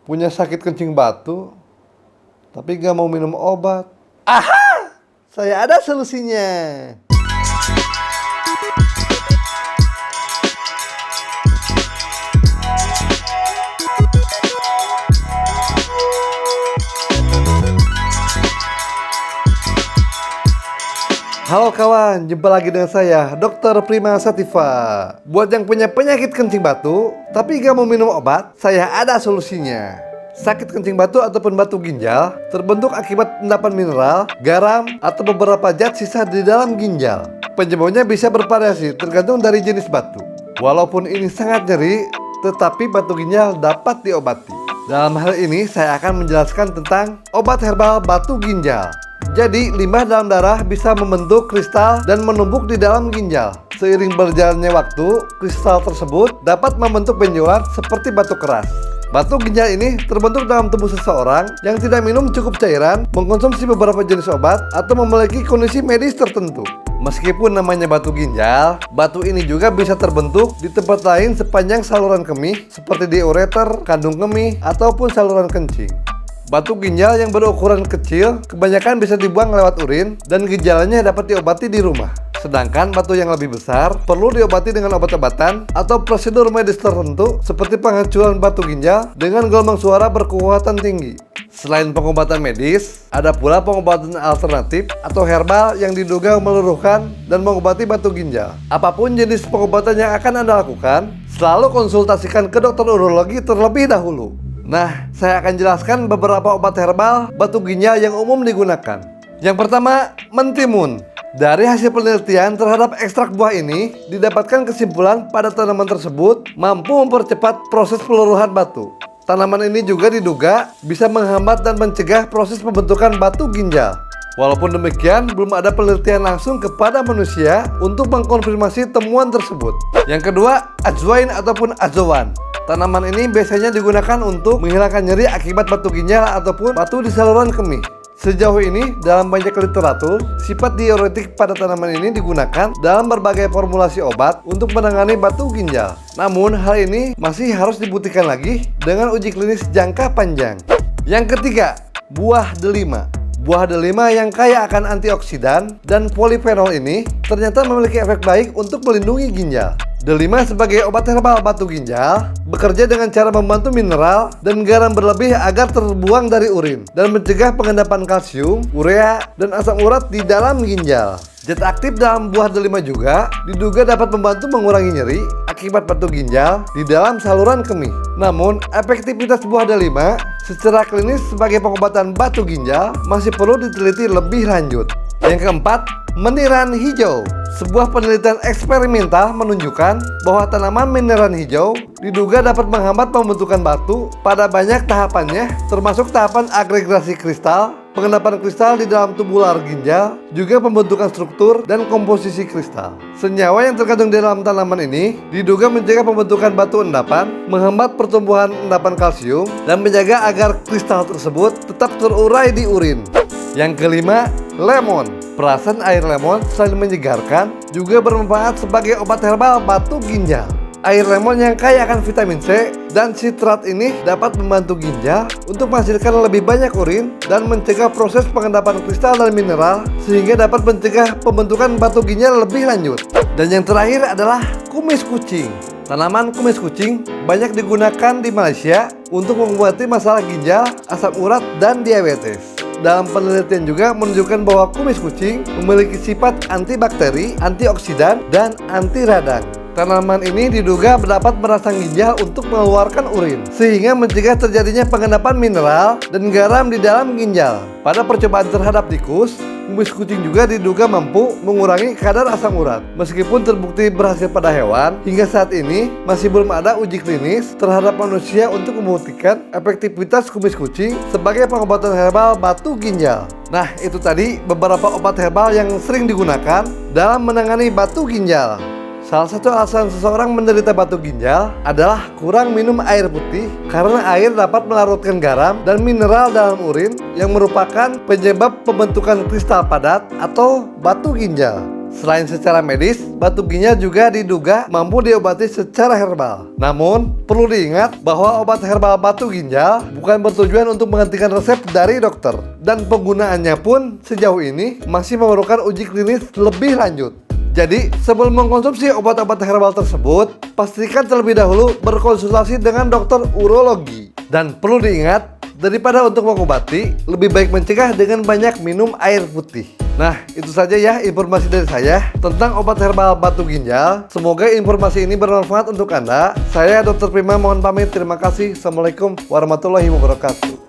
Punya sakit kencing batu, tapi gak mau minum obat. Aha! Saya ada solusinya. Halo kawan, jumpa lagi dengan saya, Dr. Prima Sativa. Buat yang punya penyakit kencing batu, tapi gak mau minum obat, saya ada solusinya. Sakit kencing batu ataupun batu ginjal terbentuk akibat endapan mineral, garam, atau beberapa zat sisa di dalam ginjal. Penyebabnya bisa bervariasi tergantung dari jenis batu. Walaupun ini sangat nyeri, tetapi batu ginjal dapat diobati. Dalam hal ini saya akan menjelaskan tentang obat herbal batu ginjal. Jadi, limbah dalam darah bisa membentuk kristal dan menumpuk di dalam ginjal. Seiring berjalannya waktu, kristal tersebut dapat membentuk benjolan seperti batu keras. Batu ginjal ini terbentuk dalam tubuh seseorang yang tidak minum cukup cairan, mengkonsumsi beberapa jenis obat, atau memiliki kondisi medis tertentu. Meskipun namanya batu ginjal, batu ini juga bisa terbentuk di tempat lain sepanjang saluran kemih, seperti di ureter, kandung kemih, ataupun saluran kencing. Batu ginjal yang berukuran kecil kebanyakan bisa dibuang lewat urin dan gejalanya dapat diobati di rumah. Sedangkan batu yang lebih besar perlu diobati dengan obat-obatan atau prosedur medis tertentu seperti penghancuran batu ginjal dengan gelombang suara berkekuatan tinggi. Selain pengobatan medis, ada pula pengobatan alternatif atau herbal yang diduga meluruhkan dan mengobati batu ginjal. Apapun jenis pengobatan yang akan Anda lakukan, selalu konsultasikan ke dokter urologi terlebih dahulu. Nah, saya akan jelaskan beberapa obat herbal batu ginjal yang umum digunakan. Yang pertama, mentimun. Dari hasil penelitian terhadap ekstrak buah ini, didapatkan kesimpulan pada tanaman tersebut mampu mempercepat proses peluruhan batu. Tanaman ini juga diduga bisa menghambat dan mencegah proses pembentukan batu ginjal. Walaupun demikian, belum ada penelitian langsung kepada manusia untuk mengkonfirmasi temuan tersebut. Yang kedua, ajwain ataupun azowan. Tanaman ini biasanya digunakan untuk menghilangkan nyeri akibat batu ginjal ataupun batu di saluran kemih. Sejauh ini, dalam banyak literatur, sifat diuretik pada tanaman ini digunakan dalam berbagai formulasi obat untuk menangani batu ginjal. Namun, hal ini masih harus dibuktikan lagi dengan uji klinis jangka panjang. Yang ketiga, buah delima. Buah delima yang kaya akan antioksidan dan polifenol ini ternyata memiliki efek baik untuk melindungi ginjal. Delima sebagai obat herbal batu ginjal bekerja dengan cara membantu mineral dan garam berlebih agar terbuang dari urin dan mencegah pengendapan kalsium, urea, dan asam urat di dalam ginjal. Zat aktif dalam buah delima juga diduga dapat membantu mengurangi nyeri akibat batu ginjal di dalam saluran kemih. Namun, efektivitas buah delima secara klinis sebagai pengobatan batu ginjal masih perlu diteliti lebih lanjut. Yang keempat, meniran hijau. Sebuah penelitian eksperimental menunjukkan bahwa tanaman meniran hijau diduga dapat menghambat pembentukan batu pada banyak tahapannya, termasuk tahapan agregasi kristal, pengendapan kristal di dalam tubular ginjal, juga pembentukan struktur dan komposisi kristal. Senyawa yang terkandung di dalam tanaman ini diduga mencegah pembentukan batu endapan, menghambat pertumbuhan endapan kalsium, dan menjaga agar kristal tersebut tetap terurai di urin. Yang kelima, lemon. Perasan air lemon selain menyegarkan, juga bermanfaat sebagai obat herbal batu ginjal. Air lemon yang kaya akan vitamin C dan sitrat ini dapat membantu ginjal untuk menghasilkan lebih banyak urin dan mencegah proses pengendapan kristal dan mineral sehingga dapat mencegah pembentukan batu ginjal lebih lanjut. Dan yang terakhir adalah kumis kucing. Tanaman kumis kucing banyak digunakan di Malaysia untuk mengobati masalah ginjal, asam urat, dan diabetes. Dalam penelitian juga menunjukkan bahwa kumis kucing memiliki sifat antibakteri, antioksidan, dan anti radang. Tanaman ini diduga dapat merangsang ginjal untuk mengeluarkan urin, sehingga mencegah terjadinya pengendapan mineral dan garam di dalam ginjal. Pada percobaan terhadap tikus, kumis kucing juga diduga mampu mengurangi kadar asam urat. Meskipun terbukti berhasil pada hewan, hingga saat ini masih belum ada uji klinis terhadap manusia untuk membuktikan efektivitas kumis kucing sebagai pengobatan herbal batu ginjal. Nah, itu tadi beberapa obat herbal yang sering digunakan dalam menangani batu ginjal. Salah satu alasan seseorang menderita batu ginjal adalah kurang minum air putih karena air dapat melarutkan garam dan mineral dalam urin yang merupakan penyebab pembentukan kristal padat atau batu ginjal. Selain secara medis, batu ginjal juga diduga mampu diobati secara herbal. Namun, perlu diingat bahwa obat herbal batu ginjal bukan bertujuan untuk menggantikan resep dari dokter. Dan penggunaannya pun sejauh ini masih memerlukan uji klinis lebih lanjut. Jadi, sebelum mengkonsumsi obat-obat herbal tersebut, pastikan terlebih dahulu berkonsultasi dengan dokter urologi. Dan perlu diingat, daripada untuk mengobati, lebih baik mencegah dengan banyak minum air putih. Nah, itu saja ya informasi dari saya tentang obat herbal batu ginjal. Semoga informasi ini bermanfaat untuk Anda. Saya Dr. Prima mohon pamit. Terima kasih. Assalamualaikum warahmatullahi wabarakatuh.